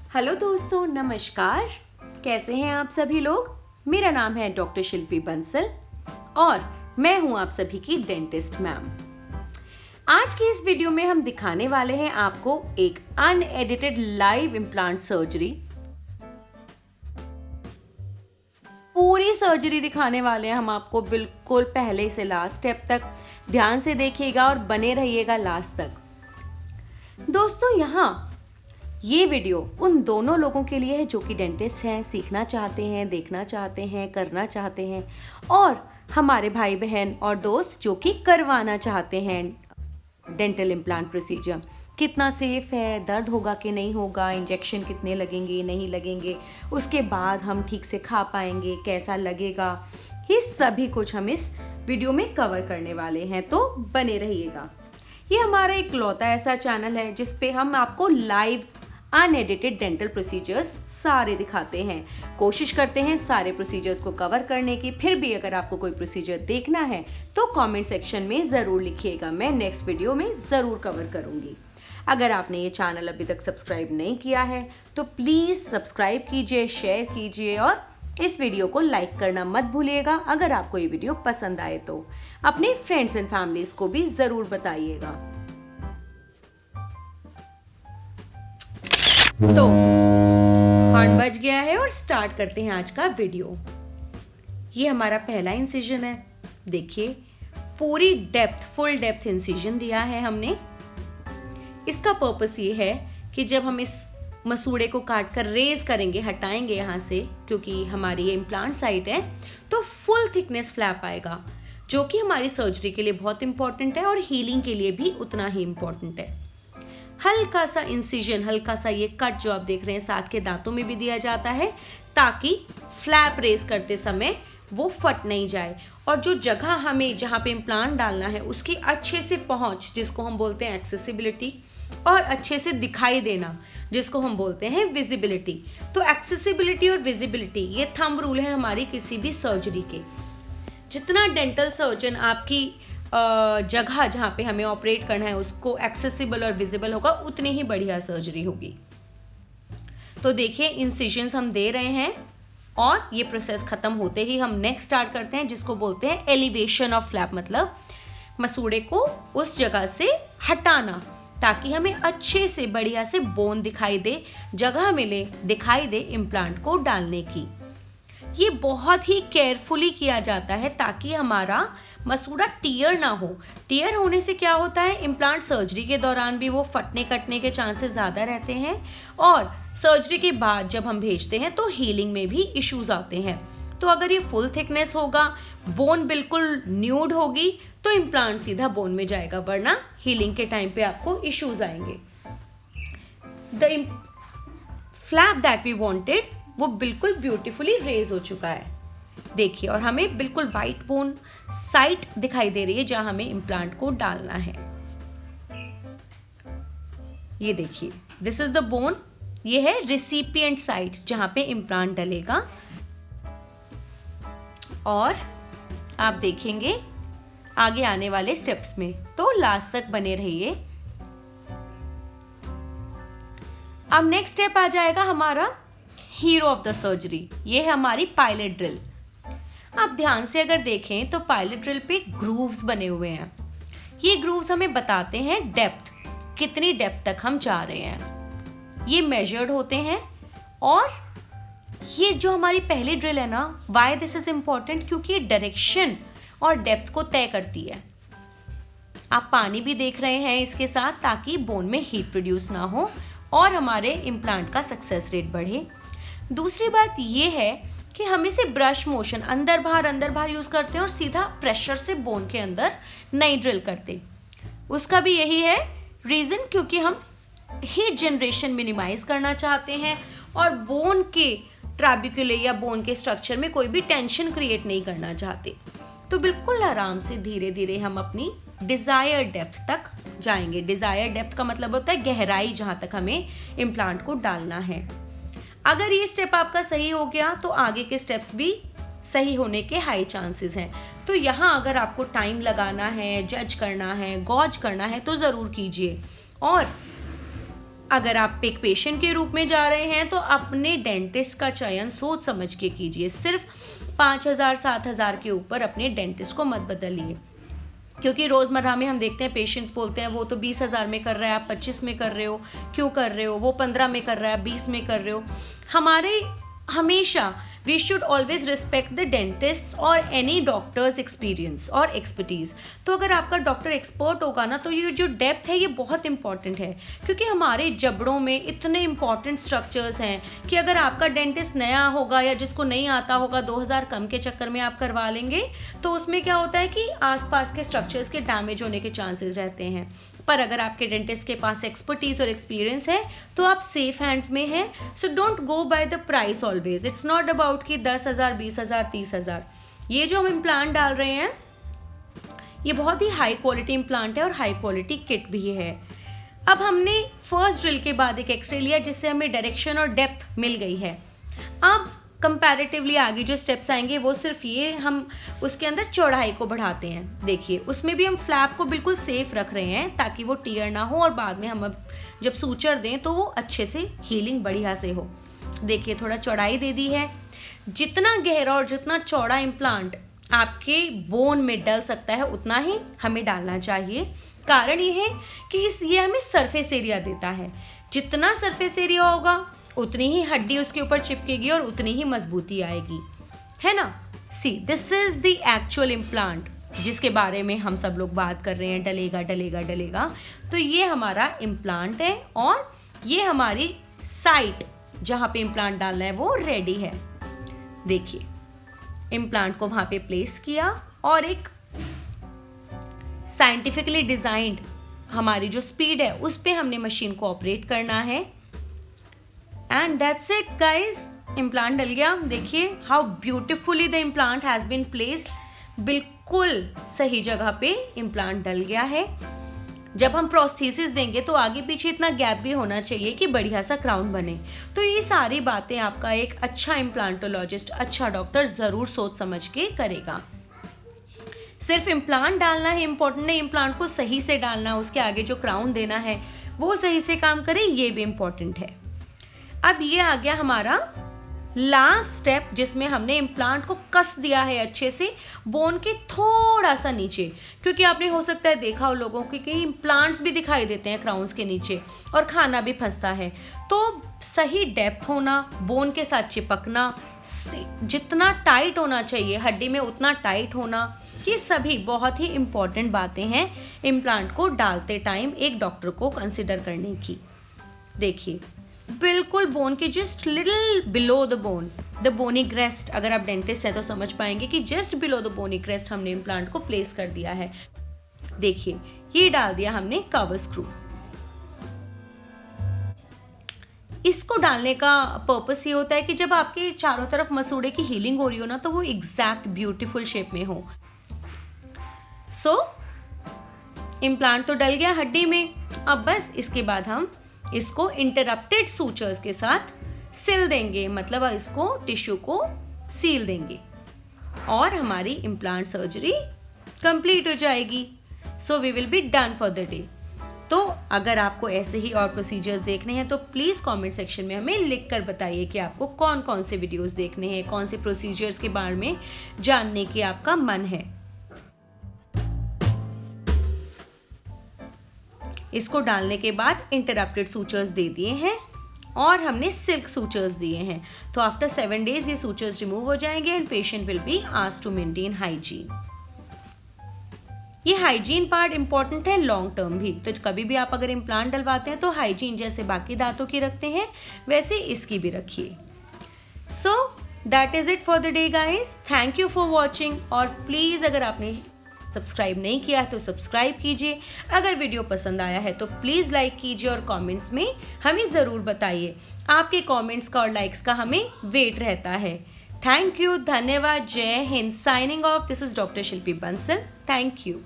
Hello दोस्तों, नमस्कार। कैसे हैं आप सभी लोग। मेरा नाम है डॉक्टर शिल्पी बंसल और मैं हूं आप सभी की डेंटिस्ट मैम। आज की इस वीडियो में हम दिखाने वाले हैं आपको एक अनएडिटेड लाइव इम्प्लांट सर्जरी। पूरी सर्जरी दिखाने वाले हैं हम आपको, बिल्कुल पहले से लास्ट स्टेप तक। ध्यान से देखिएगा और बने रहिएगा लास्ट तक। दोस्तों, यहाँ ये वीडियो उन दोनों लोगों के लिए है जो कि डेंटिस्ट हैं, सीखना चाहते हैं, देखना चाहते हैं, करना चाहते हैं, और हमारे भाई बहन और दोस्त जो कि करवाना चाहते हैं डेंटल इम्प्लांट प्रोसीजर। कितना सेफ है, दर्द होगा कि नहीं होगा, इंजेक्शन कितने लगेंगे नहीं लगेंगे, उसके बाद हम ठीक से खा पाएंगे, कैसा लगेगा, ये सभी कुछ हम इस वीडियो में कवर करने वाले हैं, तो बने रहिएगा। ये हमारा एक लौता ऐसा चैनल है जिस पे हम आपको लाइव अनएडिटेड डेंटल प्रोसीजर्स सारे दिखाते हैं। कोशिश करते हैं सारे प्रोसीजर्स को कवर करने की। फिर भी अगर आपको कोई प्रोसीजर देखना है तो कमेंट सेक्शन में ज़रूर लिखिएगा, मैं नेक्स्ट वीडियो में ज़रूर कवर करूँगी। अगर आपने ये चैनल अभी तक सब्सक्राइब नहीं किया है तो प्लीज़ सब्सक्राइब कीजिए, शेयर कीजिए और इस वीडियो को लाइक करना मत भूलिएगा। अगर आपको ये वीडियो पसंद आए तो अपने फ्रेंड्स एंड फैमिलीज को भी ज़रूर बताइएगा। तो हॉर्न बज गया है और स्टार्ट करते हैं आज का वीडियो। ये हमारा पहला इंसिजन है। देखिए, पूरी डेप्थ, फुल डेप्थ इंसिजन दिया है हमने। इसका पर्पस ये है कि जब हम इस मसूड़े को काट कर रेज करेंगे, हटाएंगे यहाँ से, क्योंकि हमारी ये इम्प्लांट साइट है, तो फुल थिकनेस फ्लैप आएगा, जो कि हमारी सर्जरी के लिए बहुत इंपॉर्टेंट है और हीलिंग के लिए भी उतना ही इंपॉर्टेंट है। हल्का सा इंसिजन, हल्का सा ये कट जो आप देख रहे हैं साथ के दांतों में भी दिया जाता है, ताकि फ्लैप रेज करते समय वो फट नहीं जाए। और जो जगह हमें जहाँ पे इम्प्लांट डालना है उसकी अच्छे से पहुँच, जिसको हम बोलते हैं एक्सेसिबिलिटी, और अच्छे से दिखाई देना, जिसको हम बोलते हैं विजिबिलिटी। तो एक्सेसिबिलिटी और विजिबिलिटी ये थंब रूल है हमारी किसी भी सर्जरी के। जितना डेंटल सर्जन आपकी जगह जहाँ पे हमें ऑपरेट करना है उसको एक्सेसिबल और विजिबल होगा, उतनी ही बढ़िया सर्जरी होगी। तो देखिए, इंसिजन्स हम दे रहे हैं और ये प्रोसेस खत्म होते ही हम नेक्स्ट स्टार्ट करते हैं, जिसको बोलते हैं एलिवेशन ऑफ फ्लैप, मतलब मसूड़े को उस जगह से हटाना, ताकि हमें अच्छे से बढ़िया से बोन दिखाई दे, जगह मिले, दिखाई दे इम्प्लांट को डालने की। ये बहुत ही केयरफुली किया जाता है ताकि हमारा मसूड़ा टीयर ना हो। टीयर होने से क्या होता है, इम्प्लांट सर्जरी के दौरान भी वो फटने कटने के चांसेस ज़्यादा रहते हैं, और सर्जरी के बाद जब हम भेजते हैं तो हीलिंग में भी इश्यूज आते हैं। तो अगर ये फुल थिकनेस होगा, बोन बिल्कुल न्यूड होगी, तो इम्प्लांट सीधा बोन में जाएगा, वरना हीलिंग के टाइम पे आपको इश्यूज आएंगे। The flap that we wanted वो बिल्कुल ब्यूटीफुली रेज हो चुका है। देखिए, और हमें बिल्कुल वाइट बोन साइट दिखाई दे रही है जहां हमें इम्प्लांट को डालना है। ये देखिए, दिस इज द बोन। ये है रिसिपिएंट साइट जहां पे इम्प्लांट डलेगा। और आप देखेंगे आगे आने वाले स्टेप्स में, तो लास्ट तक बने रहिए। अब नेक्स्ट स्टेप आ जाएगा हमारा हीरो ऑफ द सर्जरी। ये है हमारी पायलट ड्रिल। आप ध्यान से अगर देखें तो पायलट ड्रिल पे ग्रूव्स बने हुए हैं। ये ग्रूव्स हमें बताते हैं डेप्थ, कितनी डेप्थ तक हम जा रहे हैं। ये मेजर्ड होते हैं। और ये जो हमारी पहली ड्रिल है ना, वाई दिस इज इम्पॉर्टेंट, क्योंकि ये डायरेक्शन और डेप्थ को तय करती है। आप पानी भी देख रहे हैं इसके साथ, ताकि बोन में हीट प्रोड्यूस ना हो और हमारे इम्प्लांट का सक्सेस रेट बढ़े। दूसरी बात ये है कि हम इसे ब्रश मोशन, अंदर बाहर यूज करते हैं और सीधा प्रेशर से बोन के अंदर नहीं ड्रिल करते। उसका भी यही है रीजन, क्योंकि हम हीट जनरेशन मिनिमाइज करना चाहते हैं और बोन के ट्रैबिक्यूले या बोन के स्ट्रक्चर में कोई भी टेंशन क्रिएट नहीं करना चाहते। तो बिल्कुल आराम से धीरे धीरे हम अपनी डिजायर डेप्थ तक जाएंगे। डिजायर डेप्थ का मतलब होता है गहराई जहां तक हमें इम्प्लांट को डालना है। अगर ये स्टेप आपका सही हो गया तो आगे के स्टेप्स भी सही होने के हाई चांसेस हैं। तो यहाँ अगर आपको टाइम लगाना है, जज करना है, गॉज करना है, तो ज़रूर कीजिए। और अगर आप एक पेशेंट के रूप में जा रहे हैं तो अपने डेंटिस्ट का चयन सोच समझ के कीजिए। सिर्फ 5,000 7,000 के ऊपर अपने डेंटिस्ट को मत बदलिए, क्योंकि रोज़मर्रा में हम देखते हैं पेशेंट्स बोलते हैं वो तो 20,000 में कर रहा है, आप 25 में कर रहे हो, क्यों कर रहे हो, वो 15 में कर रहा है, 20 में कर रहे हो। हमारे हमेशा we should always respect the dentist और एनी डॉक्टर्स एक्सपीरियंस और एक्सपर्टीज़। तो अगर आपका डॉक्टर एक्सपर्ट होगा ना, तो ये जो डेप्थ है ये बहुत इंपॉर्टेंट है, क्योंकि हमारे जबड़ों में इतने इंपॉर्टेंट स्ट्रक्चर्स हैं कि अगर आपका डेंटिस्ट नया होगा या जिसको नहीं आता होगा 2,000 कम के चक्कर में आप करवा लेंगे, तो उसमें क्या होता है कि आसपास के स्ट्रक्चर्स के डैमेज होने के चांसेस रहते हैं। पर अगर आपके डेंटिस्ट के पास एक्सपर्टीज और एक्सपीरियंस है तो आप सेफ हैंड्स में हैं। So don't go by the price always. It's not about कि 10,000 20,000 30,000। ये जो हम इम्प्लांट डाल रहे हैं ये बहुत ही हाई क्वालिटी इम्प्लांट है और हाई क्वालिटी किट भी है। अब हमने फर्स्ट ड्रिल के बाद एक एक्सरे लिया जिससे हमें डायरेक्शन और डेप्थ मिल गई है। अब कंपैरेटिवली आगे जो स्टेप्स आएंगे वो सिर्फ ये, हम उसके अंदर चौड़ाई को बढ़ाते हैं। देखिए उसमें भी हम फ्लैप को बिल्कुल सेफ रख रहे हैं ताकि वो टीयर ना हो और बाद में हम अब जब सूचर दें तो वो अच्छे से हीलिंग बढ़िया से हो। देखिए थोड़ा चौड़ाई दे दी है। जितना गहरा और जितना चौड़ा इम्प्लांट आपके बोन में डल सकता है उतना ही हमें डालना चाहिए। कारण ये है कि ये हमें सरफेस एरिया देता है। जितना सरफेस एरिया होगा उतनी ही हड्डी उसके ऊपर चिपकेगी और उतनी ही मजबूती आएगी, है ना। See this is the actual implant जिसके बारे में हम सब लोग बात कर रहे हैं, डलेगा डलेगा डलेगा। तो ये हमारा इम्प्लांट है और ये हमारी साइट जहाँ पे इम्प्लांट डालना है वो रेडी है। देखिए इम्प्लांट को वहाँ पे प्लेस किया और एक साइंटिफिकली डिजाइंड हमारी जो स्पीड है उस पे हमने मशीन को ऑपरेट करना है। And that's it guys, implant डल गया। देखिए how beautifully the implant has been placed. बिल्कुल सही जगह पे इम्प्लांट डल गया है। जब हम प्रोस्थेसिस देंगे तो आगे पीछे इतना गैप भी होना चाहिए कि बढ़िया सा क्राउन बने। तो ये सारी बातें आपका एक अच्छा इम्प्लांटोलॉजिस्ट, अच्छा डॉक्टर जरूर सोच समझ के करेगा। सिर्फ इम्प्लांट डालना है इम्पोर्टेंट नहीं, इम्प्लांट को सही से डालना, उसके आगे जो क्राउन देना है वो सही से काम करे, ये भी इम्पोर्टेंट है। अब ये आ गया हमारा लास्ट स्टेप जिसमें हमने इम्प्लांट को कस दिया है अच्छे से बोन के थोड़ा सा नीचे, क्योंकि आपने हो सकता है देखा हो लोगों के कि इम्प्लांट्स भी दिखाई देते हैं क्राउन्स के नीचे और खाना भी फंसता है। तो सही डेप्थ होना, बोन के साथ चिपकना, जितना टाइट होना चाहिए हड्डी में उतना टाइट होना, ये सभी बहुत ही इम्पॉर्टेंट बातें हैं इम्प्लांट को डालते टाइम एक डॉक्टर को कंसिडर करने की। देखिए बिल्कुल बोन के just little below the bone, the bony crest, अगर आप डेंटिस्ट हैं तो समझ पाएंगे कि just below the bony crest हमने इम्प्लांट को प्लेस कर दिया है। देखिए ये डाल दिया हमने कवर स्क्रू। इसको डालने का पर्पस ये होता है कि जब आपके चारों तरफ मसूड़े की हीलिंग हो रही हो ना तो वो एग्जैक्ट ब्यूटीफुल शेप में हो। सो इम्प्लांट तो डल गया हड्डी में। अब बस इसके बाद हम इसको इंटरप्टेड सूचर्स के साथ सिल देंगे, मतलब इसको टिश्यू को सील देंगे और हमारी इम्प्लांट सर्जरी कंप्लीट हो जाएगी। So we will be done for the day. तो अगर आपको ऐसे ही और प्रोसीजर्स देखने हैं तो प्लीज़ कमेंट सेक्शन में हमें लिख कर बताइए कि आपको कौन कौन से वीडियोस देखने हैं, कौन से प्रोसीजर्स के बारे में जानने की आपका मन है। इसको डालने के बाद इंटरप्टेड सूचर्स दे दिए हैं और हमने सिल्क सूचर्स दिए हैं। तो आफ्टर 7 days ये सूचर्स रिमूव हो जाएंगे and patient will be asked to maintain hygiene. ये हाइजीन पार्ट इंपॉर्टेंट है लॉन्ग टर्म भी। तो कभी भी आप अगर इम्प्लांट डलवाते हैं तो हाइजीन जैसे बाकी दांतों की रखते हैं वैसे इसकी भी रखिए। So that is it for the day guys. Thank you for watching और प्लीज़ अगर आपने सब्सक्राइब नहीं किया है तो सब्सक्राइब कीजिए। अगर वीडियो पसंद आया है तो प्लीज़ लाइक कीजिए और कमेंट्स में हमें ज़रूर बताइए। आपके कमेंट्स का और लाइक्स का हमें वेट रहता है। थैंक यू, धन्यवाद, जय Hind. Signing off, this is doctor Shilpi Bansal. Thank you.